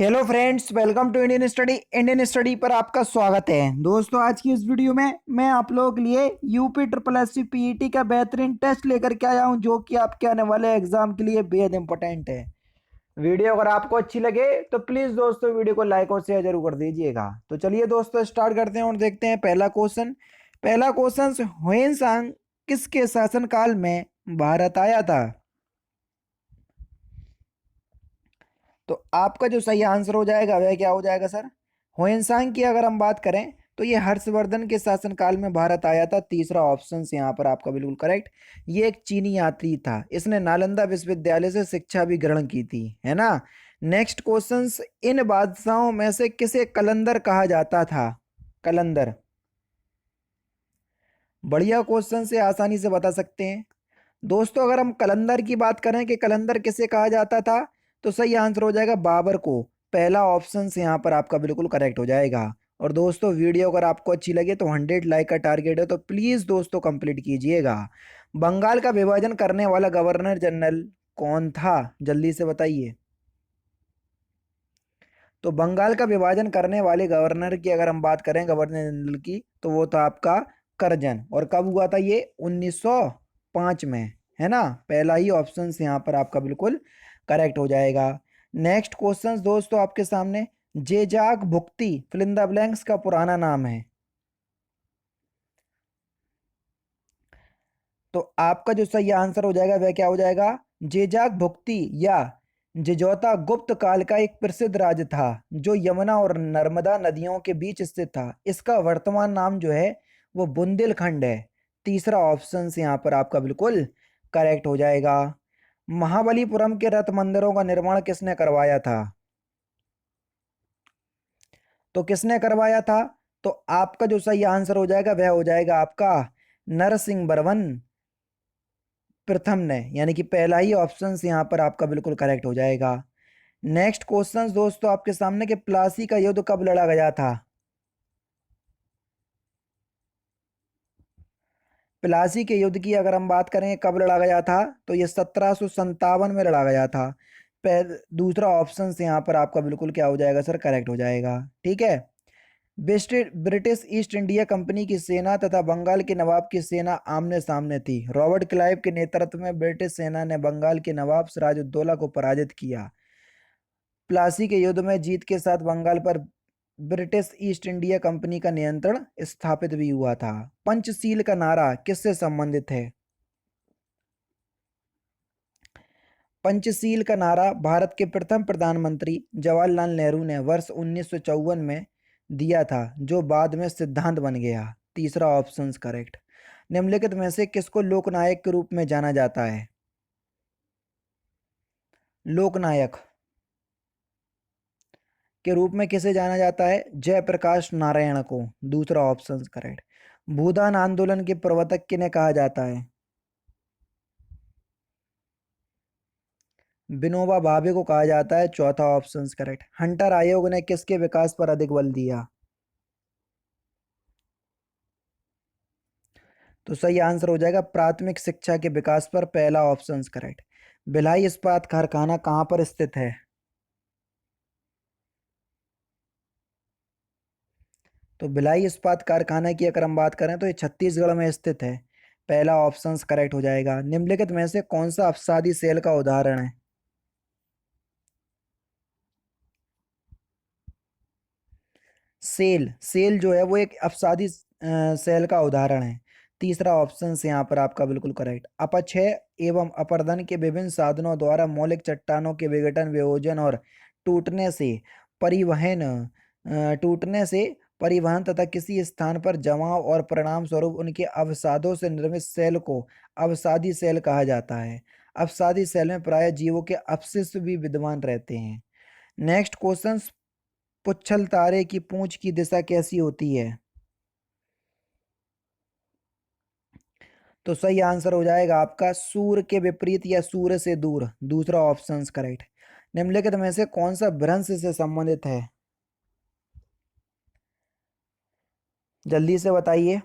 Hello friends, welcome to Indian study पर आपका स्वागत है। दोस्तों, आज की इस वीडियो में मैं आप लोगों के लिए UP triple S C PET का बेहतरीन टेस्ट लेकर के आया हूं, जो कि आपके आने वाले एग्जाम के लिए बेहद इंपॉर्टेंट है। वीडियो अगर आपको अच्छी लगे तो प्लीज दोस्तों वीडियो को लाइक और शेयर जरूर कर दीजिएगा। तो चलिए दोस्तों, स्टार्ट करते हैं और देखते हैं पहला क्वेश्चन ह्वेन सांग किसके शासनकाल में भारत आया था? तो आपका जो सही आंसर हो जाएगा वह क्या हो जाएगा सर? ह्वेनसांग की अगर हम बात करें तो ये हर्षवर्धन के शासनकाल में भारत आया था। तीसरा ऑप्शन यहाँ पर आपका बिल्कुल करेक्ट। ये एक चीनी यात्री था, इसने नालंदा विश्वविद्यालय से शिक्षा भी ग्रहण की थी, है ना। नेक्स्ट क्वेश्चन, इन बादशाहों में से किसे कलंदर कहा जाता था? कलंदर। बढ़िया क्वेश्चन से आसानी से बता सकते हैं दोस्तों। अगर हम कलंदर की बात करें कि कलंदर किसे कहा जाता था, तो सही आंसर हो जाएगा बाबर को। पहला ऑप्शन से यहाँ पर आपका बिल्कुल करेक्ट हो जाएगा। और दोस्तों, वीडियो अगर आपको अच्छी लगे तो 100 लाइक का टारगेट है, तो प्लीज़ दोस्तों कंप्लीट कीजिएगा। बंगाल का विभाजन करने वाला गवर्नर जनरल कौन था? जल्दी से बताइए। तो बंगाल का विभाजन करने वाले गवर्नर की अगर हम बात करें, गवर्नर जनरल की, तो वो था आपका करजन। और कब हुआ था ये? 1905 में, है ना। पहला ही ऑप्शन यहाँ पर आपका बिल्कुल करेक्ट हो जाएगा। नेक्स्ट क्वेश्चन दोस्तों आपके सामने, Jejakabhukti fill in the blanks का पुराना नाम है। तो आपका जो सही आंसर हो जाएगा वह क्या हो जाएगा? जेजाक भुक्ति या जेजौता गुप्त काल का एक प्रसिद्ध राज्य था, जो यमुना और नर्मदा नदियों के बीच स्थित था। इसका वर्तमान नाम जो है वो बुंदेलखंड है। तीसरा ऑप्शन से यहाँ पर आपका बिल्कुल करेक्ट हो जाएगा। महाबलीपुरम के रथ मंदिरों का निर्माण किसने करवाया था? तो किसने करवाया था? तो आपका जो सही आंसर हो जाएगा वह हो जाएगा आपका नरसिंह वर्मन प्रथम ने, यानी कि पहला ही ऑप्शन यहाँ पर आपका बिल्कुल करेक्ट हो जाएगा। नेक्स्ट क्वेश्चन दोस्तों आपके सामने, कि प्लासी का युद्ध कब लड़ा गया था? प्लासी के युद्ध की अगर हम बात करें कब लड़ा गया था, तो ये 1757 में लड़ा गया था। दूसरा ऑप्शन यहाँ पर आपका बिल्कुल क्या हो जाएगा सर? करेक्ट हो जाएगा। ठीक है। ब्रिटिश ईस्ट इंडिया कंपनी की सेना तथा बंगाल के नवाब की सेना आमने सामने थी। रॉबर्ट क्लाइव के नेतृत्व में ब्रिटिश सेना ने बंगाल के नवाब सिराजुद्दौला को पराजित किया। प्लासी के युद्ध में जीत के साथ बंगाल पर ब्रिटिश ईस्ट इंडिया कंपनी का नियंत्रण स्थापित भी हुआ था। पंचशील का नारा किससे संबंधित है? पंचशील का नारा भारत के प्रथम प्रधानमंत्री जवाहरलाल नेहरू ने वर्ष 1954 में दिया था, जो बाद में सिद्धांत बन गया। तीसरा ऑप्शन करेक्ट। निम्नलिखित में से किसको लोकनायक के रूप में जाना जाता है? लोकनायक के रूप में किसे जाना जाता है? जयप्रकाश नारायण को। दूसरा ऑप्शन करेक्ट। भूदान आंदोलन के प्रवर्तक किन्हें कहा जाता है? विनोबा भावे को कहा जाता है। चौथा ऑप्शन करेक्ट। हंटर आयोग ने किसके विकास पर अधिक बल दिया? तो सही आंसर हो जाएगा प्राथमिक शिक्षा के विकास पर। पहला ऑप्शन करेक्ट। भिलाई इस्पात कारखाना कहाँ पर स्थित है? तो भिलाई इस्पात कारखाना की अगर हम बात करें तो ये छत्तीसगढ़ में स्थित है। पहला ऑप्शन करेक्ट हो जाएगा। निम्नलिखित में से कौन सा अवसादी सेल का उदाहरण है? सेल सेल जो है वो एक अपसादी सेल का उदाहरण है। तीसरा ऑप्शन से यहाँ पर आपका बिल्कुल करेक्ट। अपक्षय एवं अपर्दन के विभिन्न साधनों द्वारा मौलिक चट्टानों के विघटन, वियोजन और टूटने से परिवहन टूटने से परिवहन तथा किसी स्थान पर जमाव और परिणाम स्वरूप उनके अवसादों से निर्मित सेल को अवसादी सेल कहा जाता है। अवसादी सेल में प्राय जीवों के अपशिष्ट भी विद्यमान रहते हैं। नेक्स्ट क्वेश्चन, पुच्छल तारे की पूंछ की दिशा कैसी होती है? तो सही आंसर हो जाएगा आपका सूर्य के विपरीत या सूर्य से दूर। दूसरा ऑप्शन करेक्ट। निम्नलिखित में से कौन सा भ्रंश से संबंधित है? जल्दी से बताइए।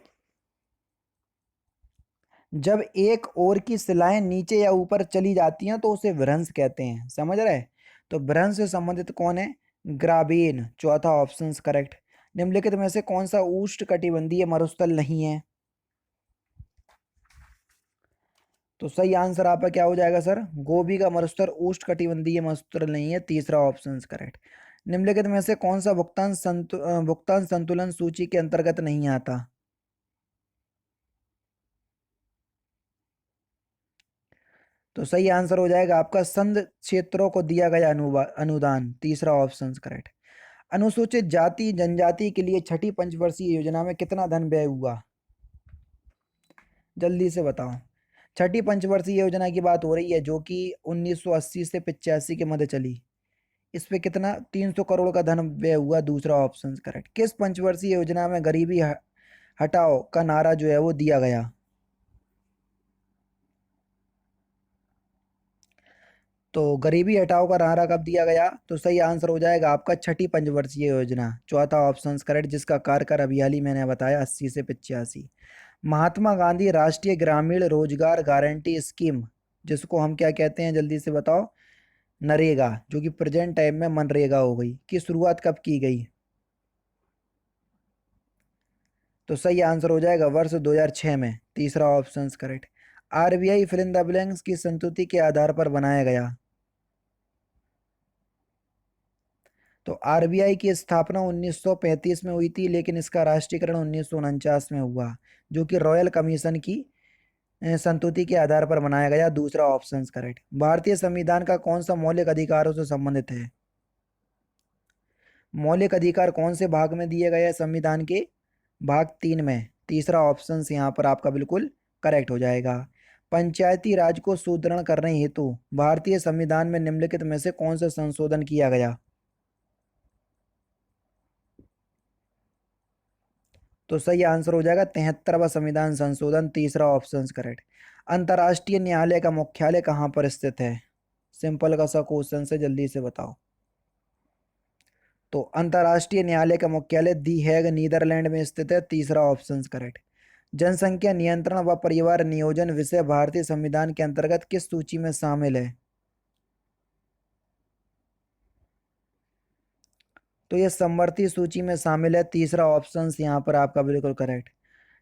जब एक ओर की सिलाएं नीचे या ऊपर चली जाती हैं तो उसे भ्रंश कहते हैं। समझ रहे? तो भ्रंश से संबंधित कौन है? ग्राबेन, चौथा ऑप्शन करेक्ट। निम्नलिखित में से कौन सा उष्णकटिबंधीय मरुस्थल नहीं है? तो सही आंसर आपका क्या हो जाएगा सर? गोबी का मरुस्थल उष्णकटिबंधीय मरुस्थल नहीं है, तीसरा ऑप्शन करेक्ट। निम्नलिखित में से कौन सा भुगतान संतुलन सूची के अंतर्गत नहीं आता? तो सही आंसर हो जाएगा आपका संघ क्षेत्रों को दिया गया अनुदान, तीसरा ऑप्शन करेक्ट। अनुसूचित जाति जनजाति के लिए छठी पंचवर्षीय योजना में कितना धन व्यय हुआ? जल्दी से बताओ। छठी पंचवर्षीय योजना की बात हो रही है जो कि 1980 से 85 के मध्य चली। इस पे कितना 300 करोड़ का धन व्यय हुआ, दूसरा ऑप्शन करेक्ट। किस पंचवर्षीय योजना में गरीबी हटाओ का नारा जो है वो दिया गया? तो गरीबी हटाओ का नारा कब दिया गया? तो सही आंसर हो जाएगा आपका छठी पंचवर्षीय योजना, चौथा ऑप्शन करेक्ट, जिसका कार्यकाल अभी हाल ही मैंने बताया 80 से 85। महात्मा गांधी राष्ट्रीय ग्रामीण रोजगार गारंटी स्कीम, जिसको हम क्या कहते हैं जल्दी से बताओ? नरेगा, जो कि प्रेजेंट टाइम में मनरेगा हो गई, की शुरुआत कब की गई? तो सही आंसर हो जाएगा वर्ष 2006 में, तीसरा option correct. RBI fill in the blanks की संस्तुति के आधार पर बनाया गया? तो आरबीआई की स्थापना 1935 में हुई थी, लेकिन इसका राष्ट्रीयकरण 1949 में हुआ, जो कि रॉयल कमीशन की संतुति के आधार पर बनाया गया, दूसरा ऑप्शन करेक्ट। भारतीय संविधान का कौन सा मौलिक अधिकारों से संबंधित है? मौलिक अधिकार कौन से भाग में दिए गए हैं संविधान के? भाग 3 में, तीसरा ऑप्शन यहाँ पर आपका बिल्कुल करेक्ट हो जाएगा। पंचायती राज को सुदृढ़ करने हेतु भारतीय संविधान में निम्नलिखित में से कौन सा संशोधन किया गया? तो सही आंसर हो जाएगा 73वां संविधान संशोधन, तीसरा ऑप्शन करेक्ट। अंतर्राष्ट्रीय न्यायालय का मुख्यालय कहाँ पर स्थित है? सिंपल का सा क्वेश्चन से जल्दी से बताओ। तो अंतर्राष्ट्रीय न्यायालय का मुख्यालय दी हैग नीदरलैंड में स्थित है, तीसरा ऑप्शन करेक्ट। जनसंख्या नियंत्रण व परिवार नियोजन विषय भारतीय संविधान के अंतर्गत किस सूची में शामिल है? तो ये समवर्ती सूची में शामिल है, तीसरा ऑप्शन यहाँ पर आपका बिल्कुल करेक्ट।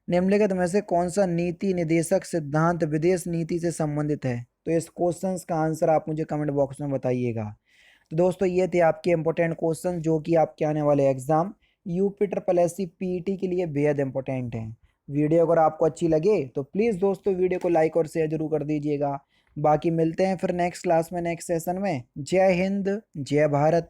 निम्नलिखित में से कौन सा नीति निदेशक सिद्धांत विदेश नीति से संबंधित है? तो इस क्वेश्चन का आंसर आप मुझे कमेंट बॉक्स में बताइएगा। तो दोस्तों ये थे आपके इंपॉर्टेंट क्वेश्चन जो कि आपके आने वाले exam UP triple S C PET के लिए बेहद इंपॉर्टेंट हैं। वीडियो अगर आपको अच्छी लगे तो प्लीज़ दोस्तों वीडियो को लाइक और शेयर जरूर कर दीजिएगा। बाकी मिलते हैं फिर नेक्स्ट क्लास में, नेक्स्ट सेशन में। जय हिंद, जय भारत।